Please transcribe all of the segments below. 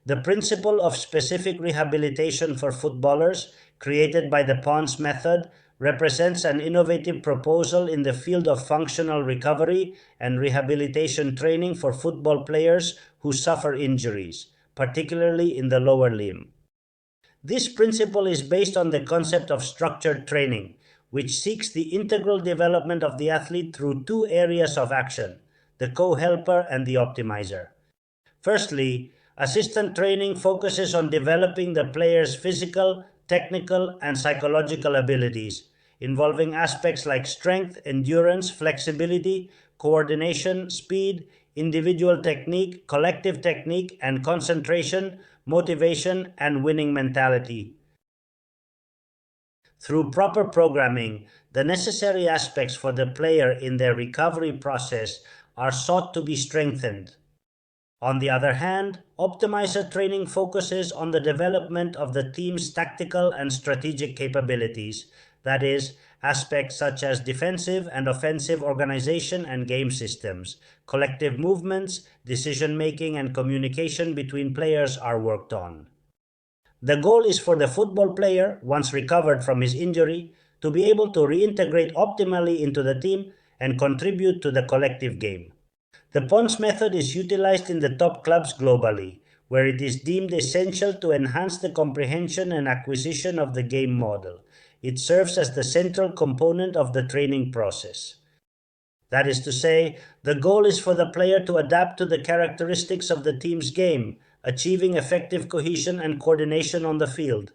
The principle of specific rehabilitation for footballers, created by the Pons Method, represents an innovative proposal in the field of functional recovery and rehabilitation training for football players who suffer injuries, particularly in the lower limb. This principle is based on the concept of structured training, which seeks the integral development of the athlete through two areas of action, the co-helper and the optimizer. Firstly, assistant training focuses on developing the player's physical, technical, and psychological abilities, involving aspects like strength, endurance, flexibility, coordination, speed, individual technique, collective technique, and concentration, motivation, and winning mentality. Through proper programming, the necessary aspects for the player in their recovery process are sought to be strengthened. On the other hand, optimizer training focuses on the development of the team's tactical and strategic capabilities, that is, aspects such as defensive and offensive organization and game systems, collective movements, decision-making and communication between players are worked on. The goal is for the football player, once recovered from his injury, to be able to reintegrate optimally into the team and contribute to the collective game. The Pons method is utilized in the top clubs globally, where it is deemed essential to enhance the comprehension and acquisition of the game model. It serves as the central component of the training process. That is to say, the goal is for the player to adapt to the characteristics of the team's game, achieving effective cohesion and coordination on the field.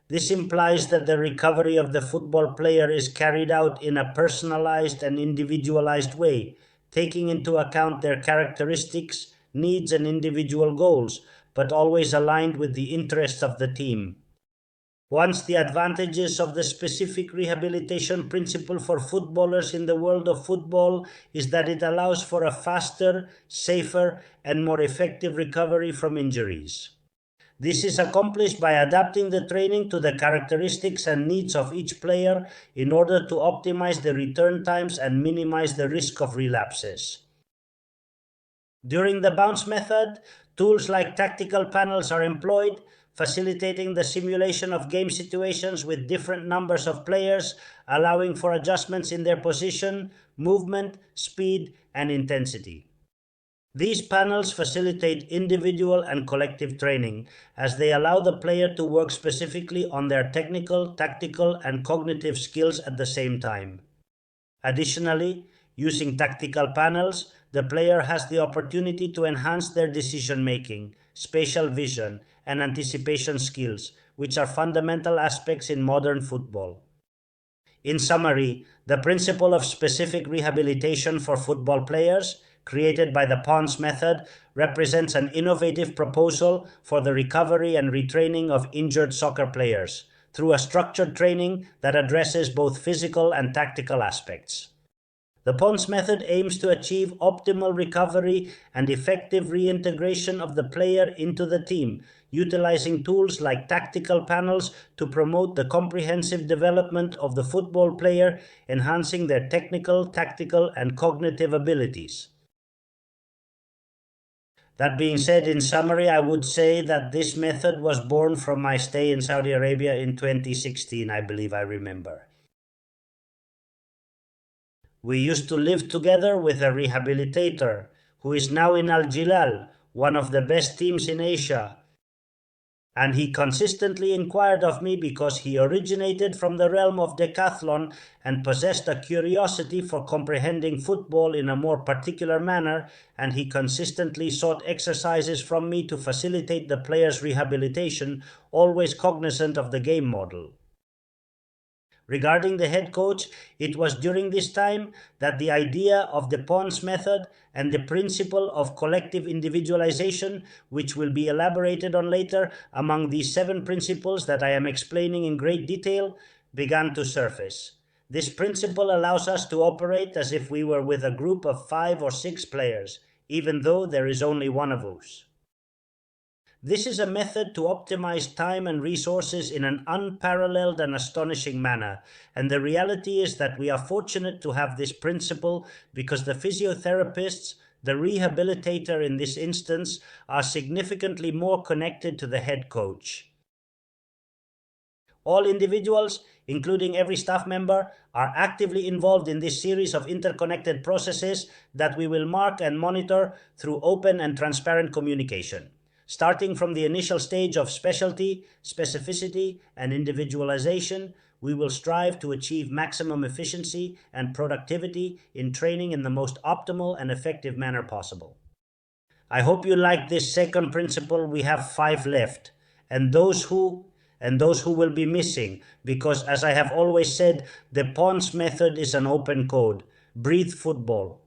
This implies that the recovery of the football player is carried out in a personalized and individualized way, taking into account their characteristics, needs, and individual goals, but always aligned with the interests of the team. Once the advantages of the specific rehabilitation principle for footballers in the world of football is that it allows for a faster, safer, and more effective recovery from injuries. This is accomplished by adapting the training to the characteristics and needs of each player in order to optimize the return times and minimize the risk of relapses. During the bounce method, tools like tactical panels are employed, facilitating the simulation of game situations with different numbers of players, allowing for adjustments in their position, movement, speed, and intensity. These panels facilitate individual and collective training, as they allow the player to work specifically on their technical, tactical, and cognitive skills at the same time. Additionally, using tactical panels, the player has the opportunity to enhance their decision-making, spatial vision, and anticipation skills, which are fundamental aspects in modern football. In summary, the principle of specific rehabilitation for football players, created by the Pons Method, represents an innovative proposal for the recovery and retraining of injured soccer players through a structured training that addresses both physical and tactical aspects. The Pons Method aims to achieve optimal recovery and effective reintegration of the player into the team, utilizing tools like tactical panels to promote the comprehensive development of the football player, enhancing their technical, tactical, and cognitive abilities. That being said, in summary, I would say that this method was born from my stay in Saudi Arabia in 2016, I believe I remember. We used to live together with a rehabilitator who is now in Al Jilal, one of the best teams in Asia. And he consistently inquired of me because he originated from the realm of decathlon and possessed a curiosity for comprehending football in a more particular manner, and he consistently sought exercises from me to facilitate the player's rehabilitation, always cognizant of the game model. Regarding the head coach, it was during this time that the idea of the Pons method and the principle of collective individualization, which will be elaborated on later among these 7 principles that I am explaining in great detail, began to surface. This principle allows us to operate as if we were with a group of 5 or 6 players, even though there is only one of us. This is a method to optimize time and resources in an unparalleled and astonishing manner, and the reality is that we are fortunate to have this principle because the physiotherapists, the rehabilitator in this instance, are significantly more connected to the head coach. All individuals, including every staff member, are actively involved in this series of interconnected processes that we will mark and monitor through open and transparent communication. Starting from the initial stage of specialty, specificity, and individualization, we will strive to achieve maximum efficiency and productivity in training in the most optimal and effective manner possible. I hope you like this second principle. We have 5 left, and those who will be missing, because as I have always said, the Pons method is an open code. Breathe football.